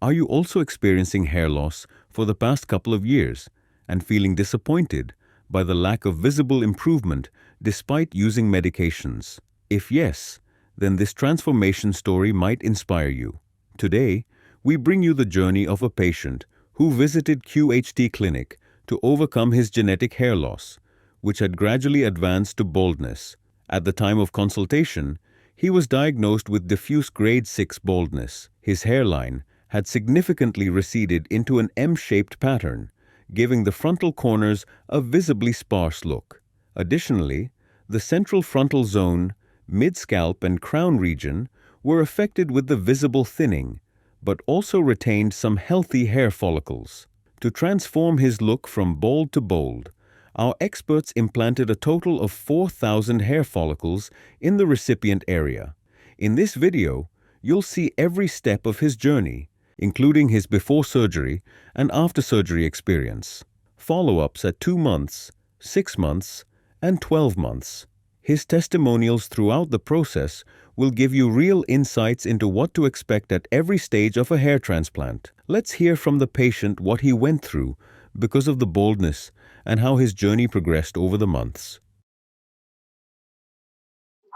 Are you also experiencing hair loss for the past couple of years and feeling disappointed by the lack of visible improvement despite using medications? If yes, then this transformation story might inspire you. Today, we bring you the journey of a patient who visited QHT Clinic to overcome his genetic hair loss, which had gradually advanced to baldness. At the time of consultation, he was diagnosed with diffuse grade 6 baldness. His hairline had significantly receded into an M-shaped pattern, giving the frontal corners a visibly sparse look. Additionally, the central frontal zone, mid-scalp and crown region were affected with the visible thinning, but also retained some healthy hair follicles. To transform his look from bald to bold, our experts implanted a total of 4,000 hair follicles in the recipient area. In this video, you'll see every step of his journey, including his before surgery and after surgery experience, follow-ups at 2 months, 6 months, and 12 months. His testimonials throughout the process will give you real insights into what to expect at every stage of a hair transplant. Let's hear from the patient what he went through because of the baldness and how his journey progressed over the months.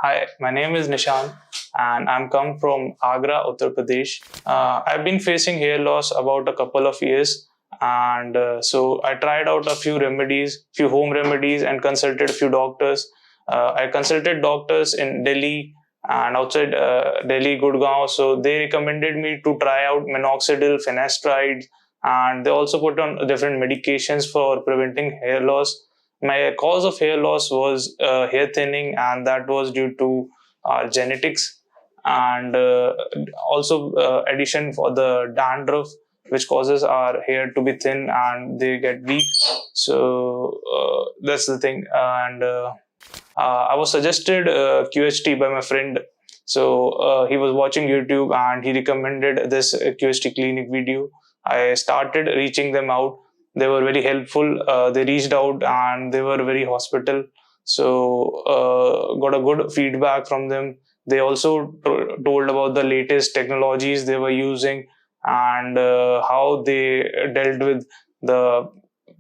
Hi, my name is Nishan and I'm come from Agra, Uttar Pradesh. I've been facing hair loss about a couple of years, and so I tried out a few home remedies, and consulted a few doctors. I consulted doctors in Delhi and outside Delhi, Gurgaon. So they recommended me to try out minoxidil, finasteride, and they also put on different medications for preventing hair loss. My cause of hair loss was hair thinning, and that was due to genetics, and also addition for the dandruff, which causes our hair to be thin and they get weak. So that's the thing. And I was suggested QHT by my friend. So he was watching YouTube and he recommended this QHT clinic video. I started reaching them out. They were very helpful. They reached out and they were very hospitable. So got a good feedback from them. They also told about the latest technologies they were using and how they dealt with the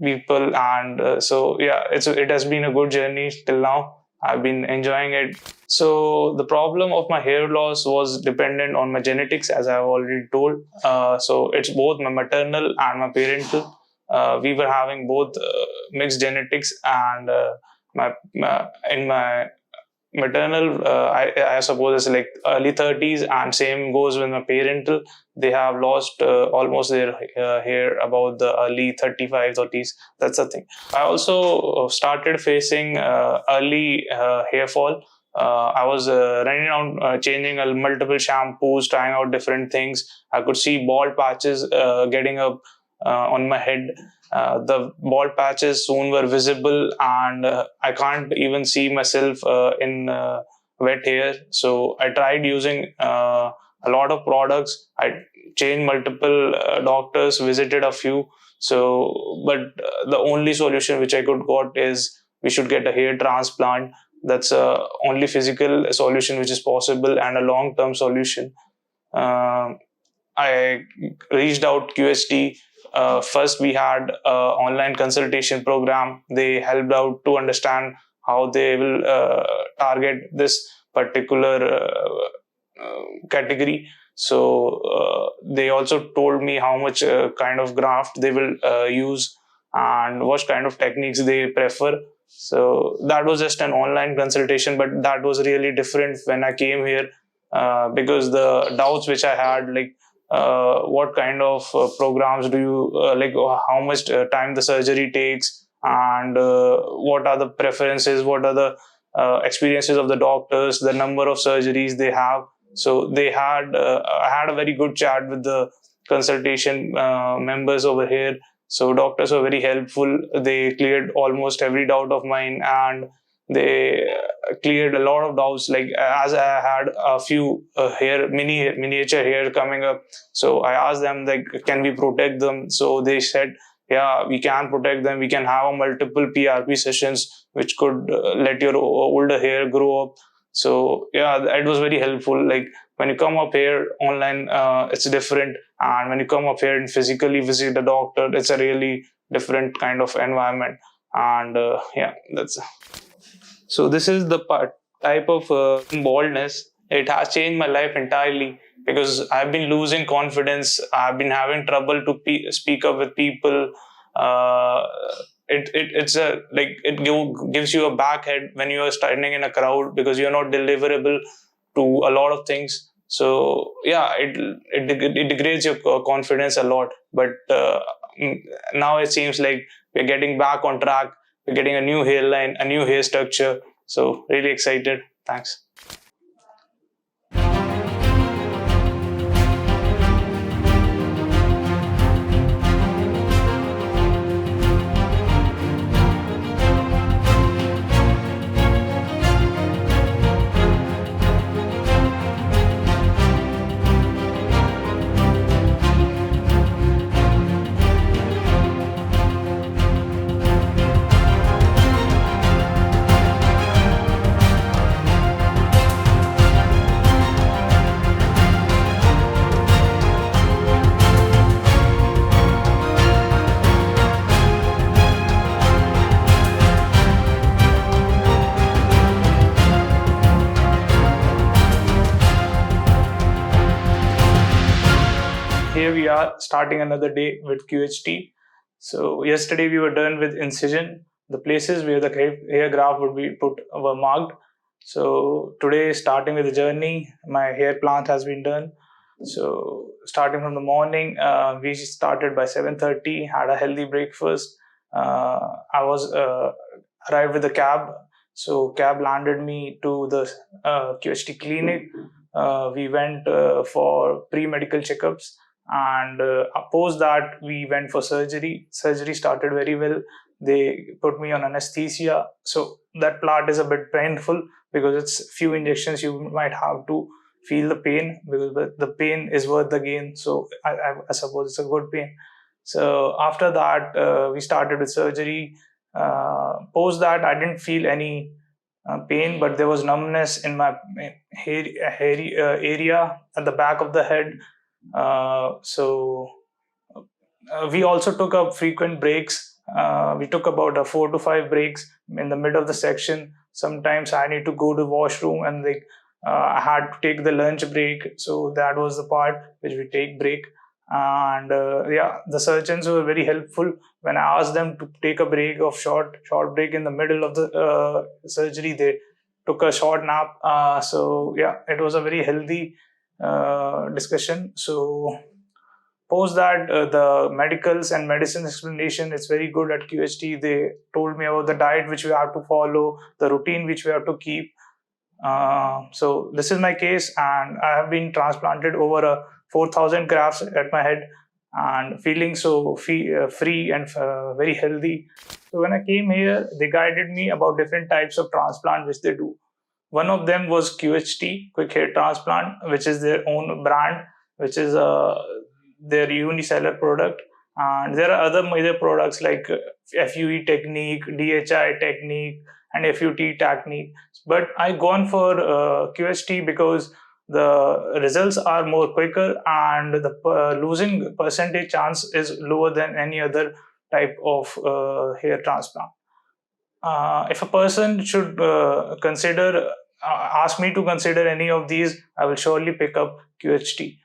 people. And so yeah, it has been a good journey till now. I've been enjoying it. So the problem of my hair loss was dependent on my genetics, as I've already told. So it's both my maternal and my parental. We were having both mixed genetics, and in my maternal, I suppose it's like early 30s, and same goes with my parental. They have lost almost their hair about the early 35, 30s. That's the thing. I also started facing early hair fall. I was running around changing multiple shampoos, trying out different things. I could see bald patches getting up on my head. The bald patches soon were visible, and I can't even see myself in wet hair. So I tried using a lot of products. I changed multiple doctors, visited a few. So, but the only solution which I could got is we should get a hair transplant. That's only physical solution which is possible and a long-term solution. I reached out QHT. First, we had online consultation program. They helped out to understand how they will target this particular category. So they also told me how much kind of graft they will use and what kind of techniques they prefer. So that was just an online consultation, but that was really different when I came here because the doubts which I had, like what kind of programs do you like, how much time the surgery takes, and what are the preferences, what are the experiences of the doctors, the number of surgeries they have. So they had I had a very good chat with the consultation members over here. So doctors were very helpful. They cleared almost every doubt of mine, and they cleared a lot of doubts. Like as I had a few miniature hair coming up, so I asked them, like, can we protect them? So they said, yeah, we can protect them. We can have multiple PRP sessions which could let your older hair grow up. So yeah, it was very helpful. Like when you come up here online, it's different. And when you come up here and physically visit the doctor, it's a really different kind of environment. And yeah, that's so. This is the type of baldness. It has changed my life entirely because I've been losing confidence. I've been having trouble to speak up with people. Uh, it's a like it gives you a back head when you are standing in a crowd because you're not deliverable to a lot of things. So yeah, it degrades your confidence a lot. But now it seems like we're getting back on track. We're getting a new hairline, a new hair structure. So really excited. Thanks. Here we are starting another day with QHT. So yesterday we were done with incision. The places where the hair graft would be put were marked. So today, starting with the journey, my hair plant has been done. So starting from the morning, we started by 7:30. Had a healthy breakfast. I was arrived with a cab. So cab landed me to the QHT clinic. We went for pre-medical checkups, and post that we went for surgery started very well. They put me on anesthesia, so that part is a bit painful because it's few injections. You might have to feel the pain because the pain is worth the gain. So I suppose it's a good pain. So after that, we started with surgery. Post that, I didn't feel any pain, but there was numbness in my hairy area at the back of the head. We also took up frequent breaks. We took about 4 to 5 breaks in the middle of the section. Sometimes I need to go to washroom, and I had to take the lunch break. So that was the part which we take break. And yeah, the surgeons were very helpful when I asked them to take a break of short break in the middle of the surgery. They took a short nap. So yeah, it was a very healthy discussion. So post that, the medicals and medicine explanation is very good at QHT. They told me about the diet which we have to follow, the routine which we have to keep. So this is my case, and I have been transplanted over 4,000 grafts at my head and feeling so free and very healthy. So when I came here, they guided me about different types of transplant which they do. One of them was QHT, Quick Hair Transplant, which is their own brand, which is their uniseller product. And there are other major products like FUE Technique, DHI Technique, and FUT Technique. But I gone for QHT because the results are more quicker and the losing percentage chance is lower than any other type of hair transplant. If a person should ask me to consider any of these, I will surely pick up QHT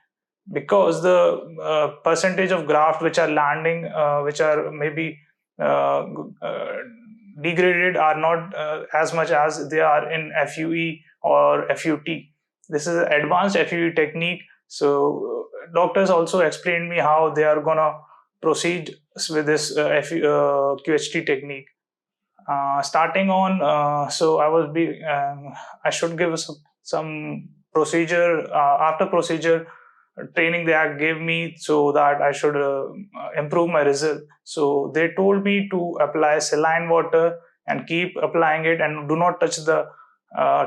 because the percentage of graft which are landing, which are maybe uh, degraded, are not as much as they are in FUE or FUT. This is an advanced FUE technique. So doctors also explained me how they are gonna proceed with this QHT technique. Starting on, so I should give some procedure. After procedure training they gave me so that I should improve my result. So they told me to apply saline water and keep applying it and do not touch the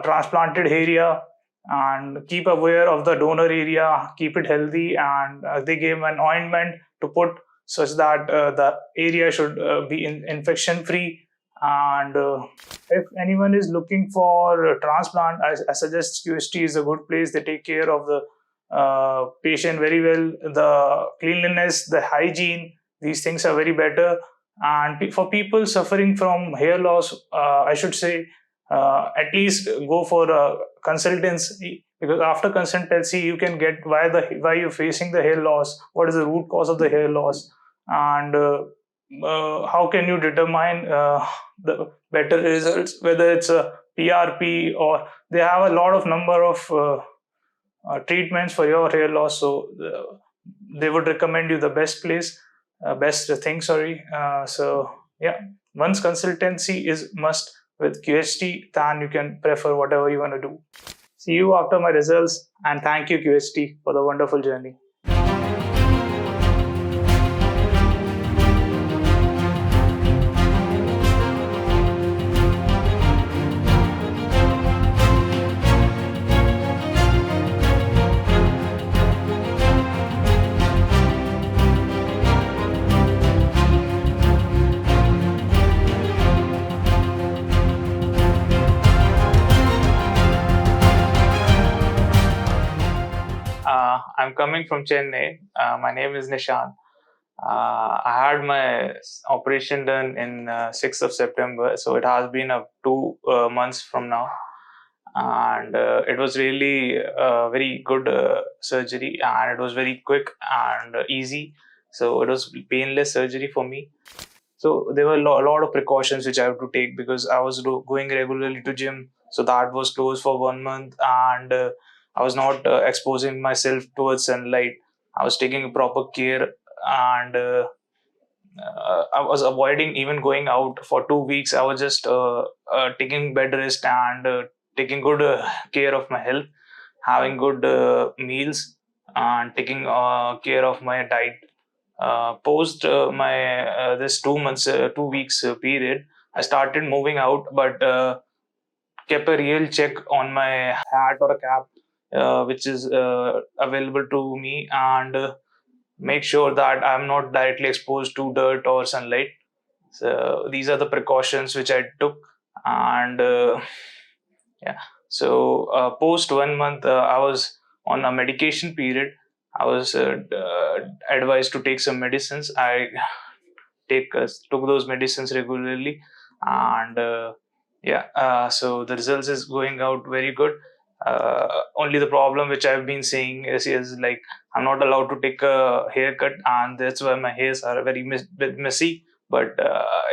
transplanted area and keep aware of the donor area, keep it healthy. And they gave an ointment to put such that the area should be infection free. And if anyone is looking for a transplant, I suggest QST is a good place. They take care of the patient very well. The cleanliness, the hygiene, these things are very better. And for people suffering from hair loss, I should say, at least go for a consultancy, because after consultancy you can get why you're facing the hair loss, what is the root cause of the hair loss, and how can you determine the better results, whether it's a PRP, or they have a lot of number of treatments for your hair loss. So they would recommend you the best place, best thing. Sorry. So yeah, once consultancy is must with QHT, then you can prefer whatever you want to do. See you after my results, and thank you QHT for the wonderful journey. I'm coming from Chennai. My name is Nishan. I had my operation done in 6th of September, so it has been 2 months from now, and it was really a very good surgery, and it was very quick and easy. So it was painless surgery for me. So there were a lot of precautions which I have to take, because I was going regularly to gym, so that was closed for 1 month, and I was not exposing myself towards sunlight. I was taking proper care, and I was avoiding even going out for 2 weeks. I was just taking bed rest and taking good care of my health, having good meals, and taking care of my diet. Post my this 2 months, 2 weeks period, I started moving out, but kept a real check on my hat or a cap, which is available to me, and make sure that I'm not directly exposed to dirt or sunlight. So these are the precautions which I took, and yeah. So post 1 month, I was on a medication period. I was advised to take some medicines. I took those medicines regularly, and yeah. So the results is going out very good. Only the problem which I've been seeing is like I'm not allowed to take a haircut, and that's why my hairs are very bit messy. But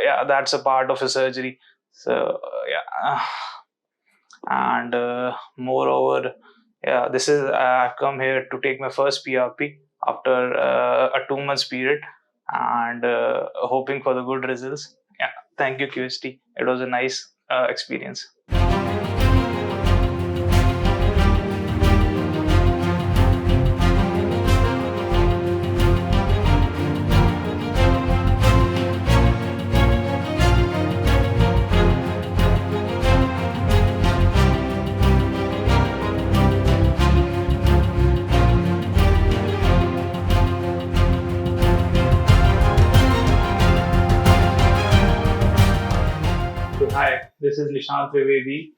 yeah, that's a part of a surgery. So yeah, and moreover, yeah, this is I've come here to take my first PRP after a 2 months period, and hoping for the good results. Yeah, thank you QST. It was a nice experience. So, hi, this is Nishant Trivedi,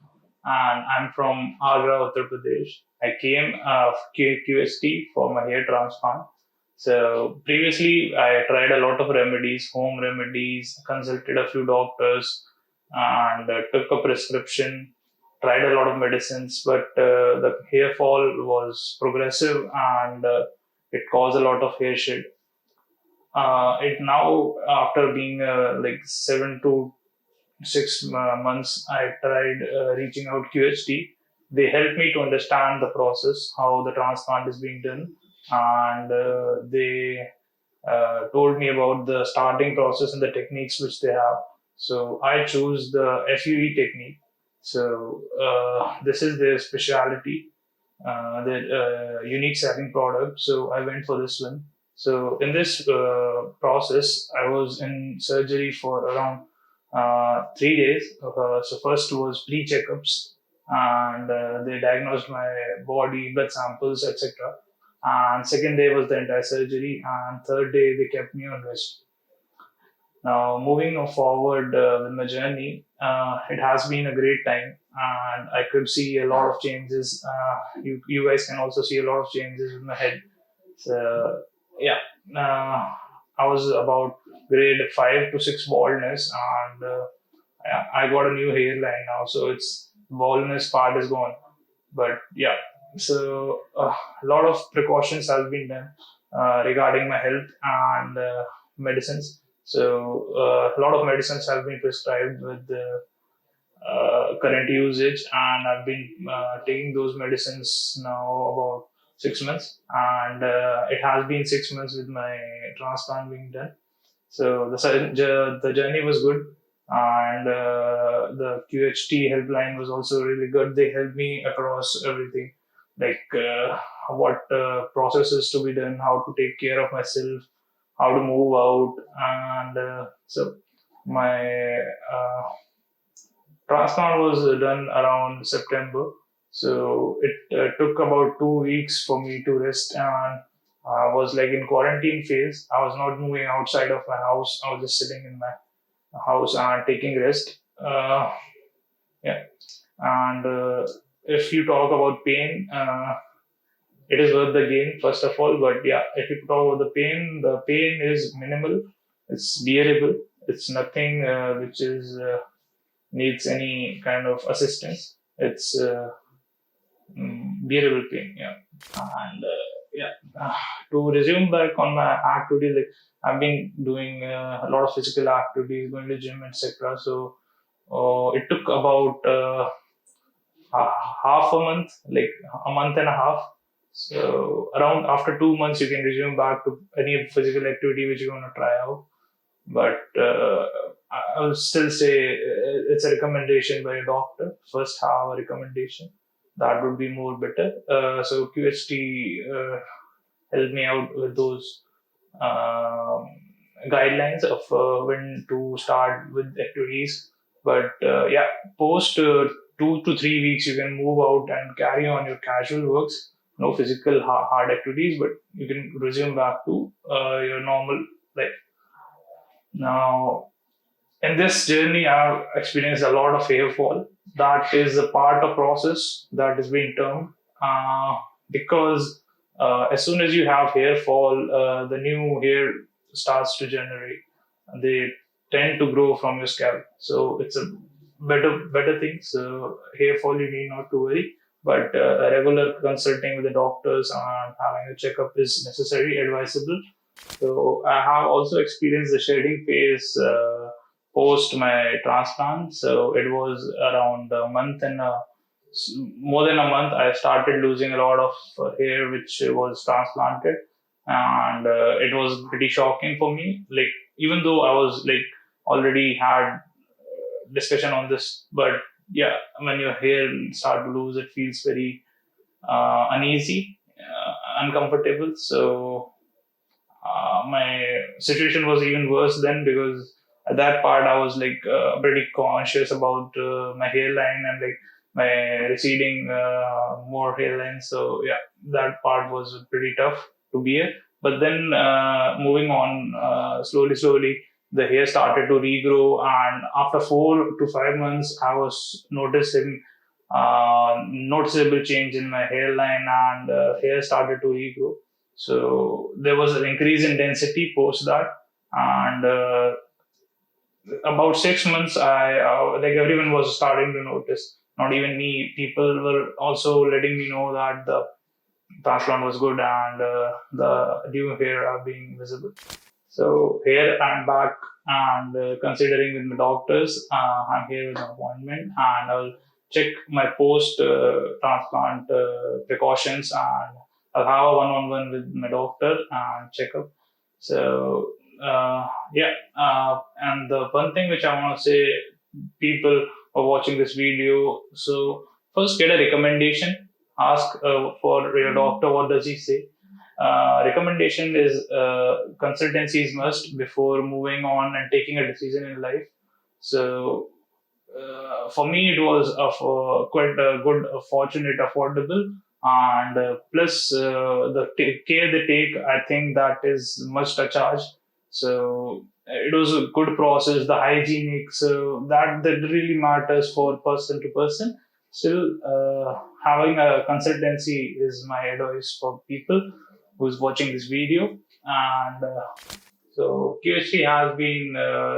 and I'm from Agra, Uttar Pradesh. I came QST for my hair transplant. So previously, I tried a lot of remedies, home remedies, consulted a few doctors, and took a prescription. Tried a lot of medicines, but the hair fall was progressive, and it caused a lot of hair shed. It now, after being like 7 to 6 months, I tried reaching out QHT. They helped me to understand the process, how the transplant is being done, and they told me about the starting process and the techniques which they have. So I chose the FUE technique. So this is their specialty, their unique selling product. So I went for this one. So in this process, I was in surgery for around 3 days. So first was pre-checkups, and they diagnosed my body, blood samples, etc. And second day was the entire surgery, and third day they kept me on rest. Now moving forward with my journey, it has been a great time. and I could see a lot of changes. You guys can also see a lot of changes with my head. So yeah, uh, I was about grade 5 to 6 baldness, and I got a new hairline now, so it's baldness part is gone. But yeah, so a lot of precautions have been done regarding my health and medicines. So a lot of medicines have been prescribed with the current usage, and I've been taking those medicines now about 6 months, and it has been 6 months with my transplant being done. So the journey was good, and the QHT helpline was also really good. They helped me across everything, like what processes to be done, how to take care of myself, how to move out, and so my transplant was done around September. So it took about 2 weeks for me to rest, and I was like in quarantine phase. I was not moving outside of my house. I was just sitting in my house and taking rest. Yeah, and if you talk about pain, it is worth the gain first of all. But yeah, if you talk about the pain is minimal. It's bearable. It's nothing which is needs any kind of assistance. It's bearable pain. Yeah, and yeah, to resume back on my activity, like I've been doing a lot of physical activities, going to gym, etc. So it took about half a month, like a month and a half. So around after 2 months, you can resume back to any physical activity which you want to try out. But I will still say it's a recommendation by a doctor. First, have a recommendation that would be more better. So QHT helped me out with those um, guidelines of when to start with activities. But yeah, post 2 to 3 weeks, you can move out and carry on your casual works. No physical hard activities, but you can resume back to your normal life. Now, in this journey, I've experienced a lot of hair fall. That is a part of process that is being termed because as soon as you have hair fall, the new hair starts to generate. They tend to grow from your scalp, so it's a better thing. So hair fall, you need not to worry. But a regular consulting with the doctors and having a checkup is necessary, advisable. So I have also experienced the shedding phase post my transplant. So it was around a month and more than a month. I started losing a lot of hair which was transplanted, and it was pretty shocking for me. Like even though I was like already had discussion on this, but yeah, when your hair start to lose, it feels very uneasy, uncomfortable. So my situation was even worse then because at that part I was like pretty conscious about my hairline and like my receding more hairline. So yeah, that part was pretty tough to bear. But then moving on slowly, the hair started to regrow, and after 4 to 5 months, I was noticing noticeable change in my hairline, and hair started to regrow. So there was an increase in density post that, and about 6 months, I like everyone was starting to notice. Not even me. People were also letting me know that the transplant was good and the new hair are being visible. So here I'm back and considering with my doctors, I'm here with an appointment and I'll check my post transplant precautions and I'll have a one-on-one with my doctor and check up. So yeah, and the one thing which I want to say, people who are watching this video, so first get a recommendation. Ask for your doctor what does he say. Recommendation is consultancy is must before moving on and taking a decision in life. So for me, it was quite a good, fortunate, affordable, and plus the care they take. I think that is must a charge. So it was a good process, the hygienic. So that really matters for person to person. still having a consultancy is my advice for people who's watching this video. And so QHT has been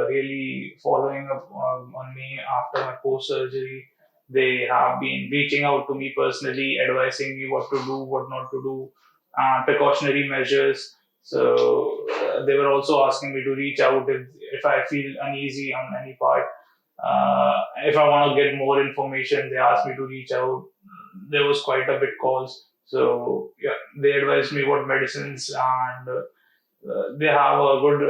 really following up on me after my post surgery. They have been reaching out to me personally, advising me what to do, what not to do, precautionary measures. So they were also asking me to reach out if I feel uneasy on any part. If I want to get more information, they asked me to reach out. There was quite a bit calls. So yeah, they advised me what medicines, and they have a good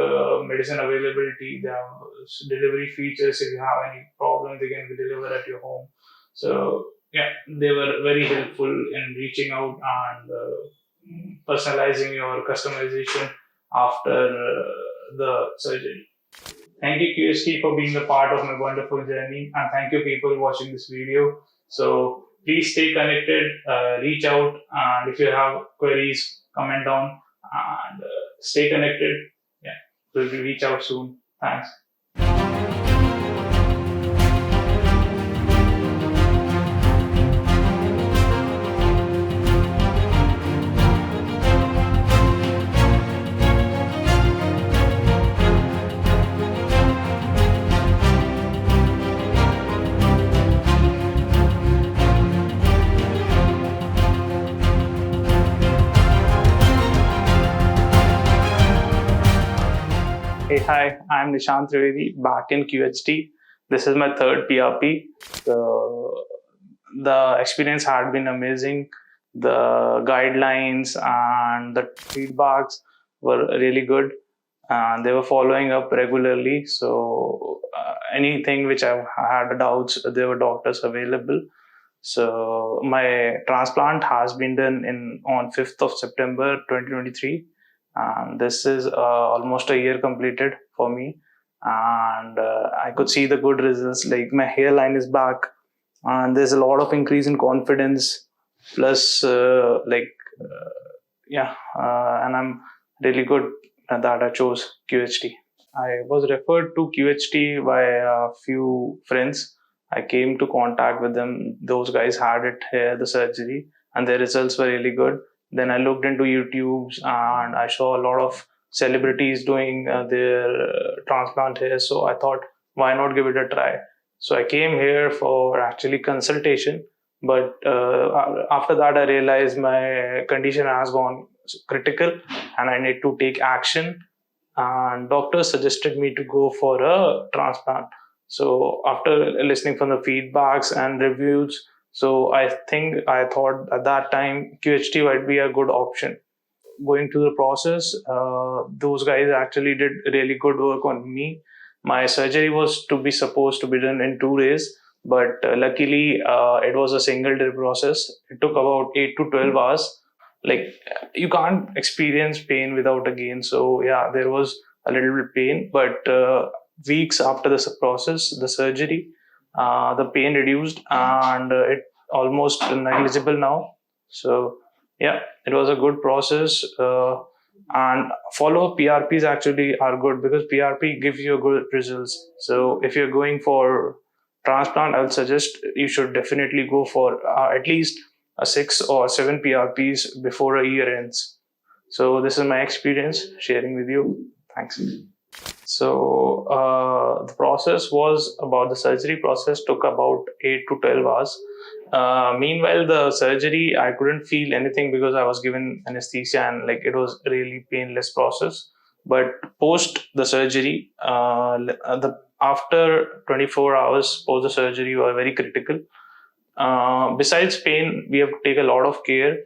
medicine availability. They have delivery features. If you have any problem, they can deliver at your home. So yeah, they were very helpful in reaching out and personalizing your customization after the surgery. Thank you, QST, for being a part of my wonderful journey, and thank you, people watching this video. So please stay connected, reach out, and if you have queries, comment down, and stay connected. Yeah, we'll reach out soon. Thanks. Hey, hi, I'm Nishant Trivedi back in QHT. This is my third PRP. The experience had been amazing. The guidelines and the feedbacks were really good, and they were following up regularly. So, anything which I had doubts, there were doctors available. So, my transplant has been done on 5th of September 2023, and this is almost a year completed for me. And I could see the good results. Like my hairline is back, and there's a lot of increase in confidence. Plus, and I'm really good at that I chose QHT. I was referred to QHT by a few friends. I came to contact with them. Those guys had it here, the surgery, and their results were really good. Then I looked into YouTube's and I saw a lot of celebrities doing their transplant here. So I thought, why not give it a try? So I came here for actually consultation. But after that, I realized my condition has gone critical and I need to take action, and doctors suggested me to go for a transplant. So after listening from the feedbacks and reviews, so I thought at that time QHT might be a good option. Going through the process, those guys actually did really good work on me. My surgery was to be supposed to be done in 2 days, but luckily it was a single day process. It took about 8 to 12 hours. Like you can't experience pain without a gain. So yeah, there was a little bit pain, but weeks after the process, the surgery, the pain reduced and it almost negligible now. So yeah, it was a good process. And follow-up PRPs actually are good because PRP gives you good results. So if you're going for transplant, I would suggest you should definitely go for at least a 6 or 7 PRPs before a year ends. So this is my experience sharing with you. Thanks. So the process was about the surgery process took about 8 to 12 hours. Meanwhile, the surgery, I couldn't feel anything because I was given anesthesia and like it was really painless process. But post the surgery, after 24 hours post the surgery were very critical. Besides pain, we have to take a lot of care.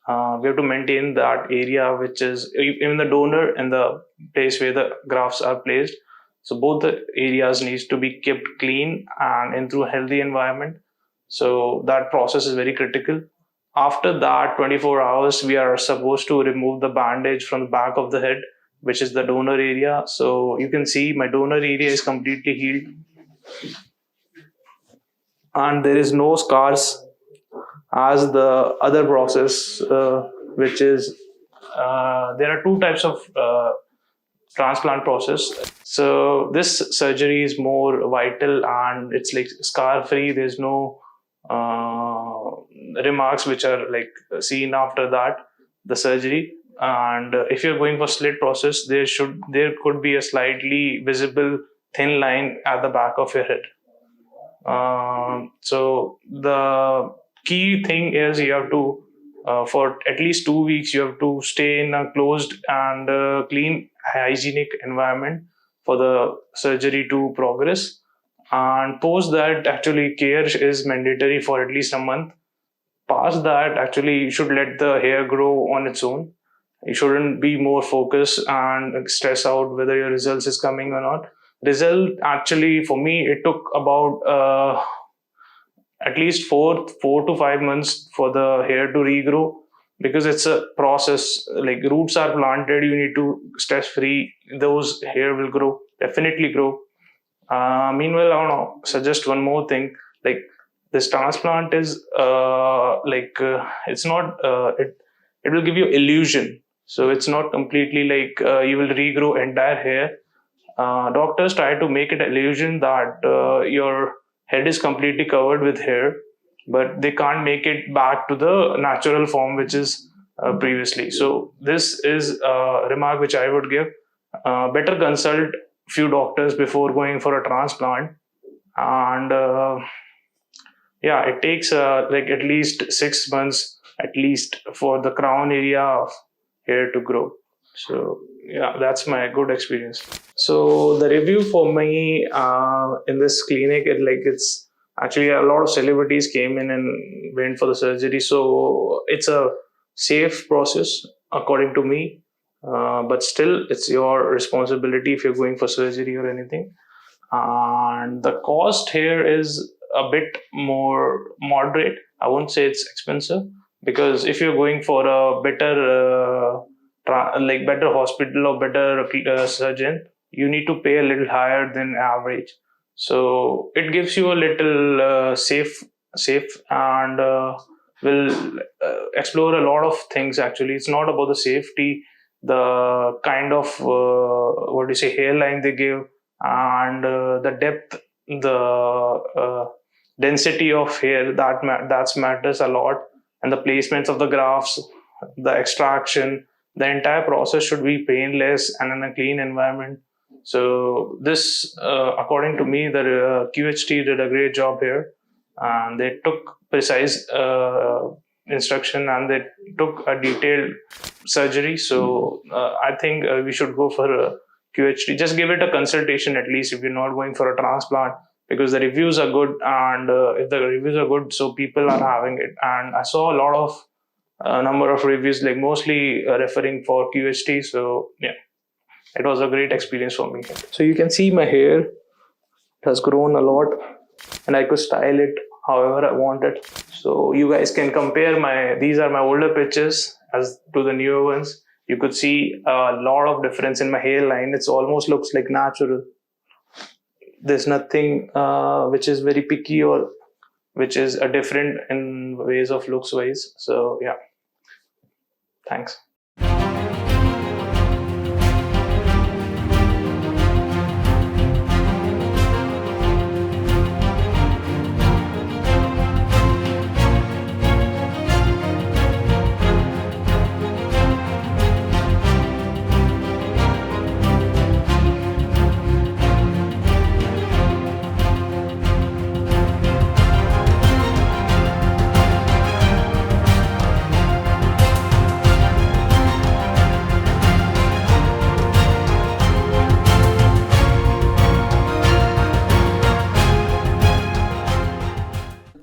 We have to maintain that area, which is even the donor and the place where the grafts are placed. So both the areas needs to be kept clean and into a healthy environment. So that process is very critical. After that 24 hours, we are supposed to remove the bandage from the back of the head, which is the donor area. So you can see my donor area is completely healed and there is no scars as the other process, which is there are two types of transplant process. So this surgery is more vital and it's like scar free. There's no remarks which are like seen after that, the surgery. And if you're going for slit process, there could be a slightly visible thin line at the back of your head. So the key thing is you have to, for at least 2 weeks, you have to stay in a closed and clean, hygienic environment for the surgery to progress. And post that, actually, care is mandatory for at least a month. Past that, actually, you should let the hair grow on its own. You shouldn't be more focused and stress out whether your results is coming or not. Result, actually, for me, it took about at least 4 to 5 months for the hair to regrow, because it's a process. Like roots are planted, you need to stress free. Those hair will grow, definitely grow. Meanwhile, I want to suggest one more thing. Like this transplant is it's not it will give you illusion. So it's not completely like you will regrow entire hair. Doctors try to make it illusion that your head is completely covered with hair, but they can't make it back to the natural form which is previously. So this is a remark which I would give. Better consult few doctors before going for a transplant. And it takes like at least 6 months at least for the crown area of hair to grow. So that's my good experience. So the review for me in this clinic, it's actually a lot of celebrities came in and went for the surgery. So it's a safe process according to me. But still, it's your responsibility if you're going for surgery or anything. And the cost here is a bit more moderate. I won't say it's expensive, because if you're going for a better better hospital or better surgeon, you need to pay a little higher than average. So it gives you a little safe and will explore a lot of things. Actually, it's not about the safety, the kind of hairline they give, and the depth, the density of hair, that matters a lot, and the placements of the grafts, the extraction. The entire process should be painless and in a clean environment. So this, according to me, the QHT did a great job here, and they took precise instruction and they took a detailed surgery. So I think we should go for a QHT. Just give it a consultation at least if you're not going for a transplant, because the reviews are good, and if the reviews are good, so people are having it. And I saw a lot of number of reviews, like mostly referring for QHT. So it was a great experience for me. So you can see my hair has grown a lot, and I could style it however I wanted. So you guys can compare these are my older pictures as to the newer ones. You could see a lot of difference in my hairline. It's almost looks like natural. There's nothing which is very picky or which is a different in ways of looks wise. So thanks.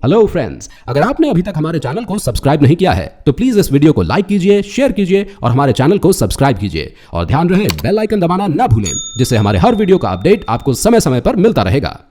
Hello friends, अगर आपने अभी तक हमारे channel को subscribe नहीं किया है तो प्लीज इस वीडियो को लाइक कीजिए, शेयर कीजिए और हमारे चैनल को सब्सक्राइब कीजिए। और ध्यान रहे बेल आइकन दबाना ना भूलें, जिससे हमारे हर वीडियो का अपडेट आपको समय समय पर मिलता रहेगा।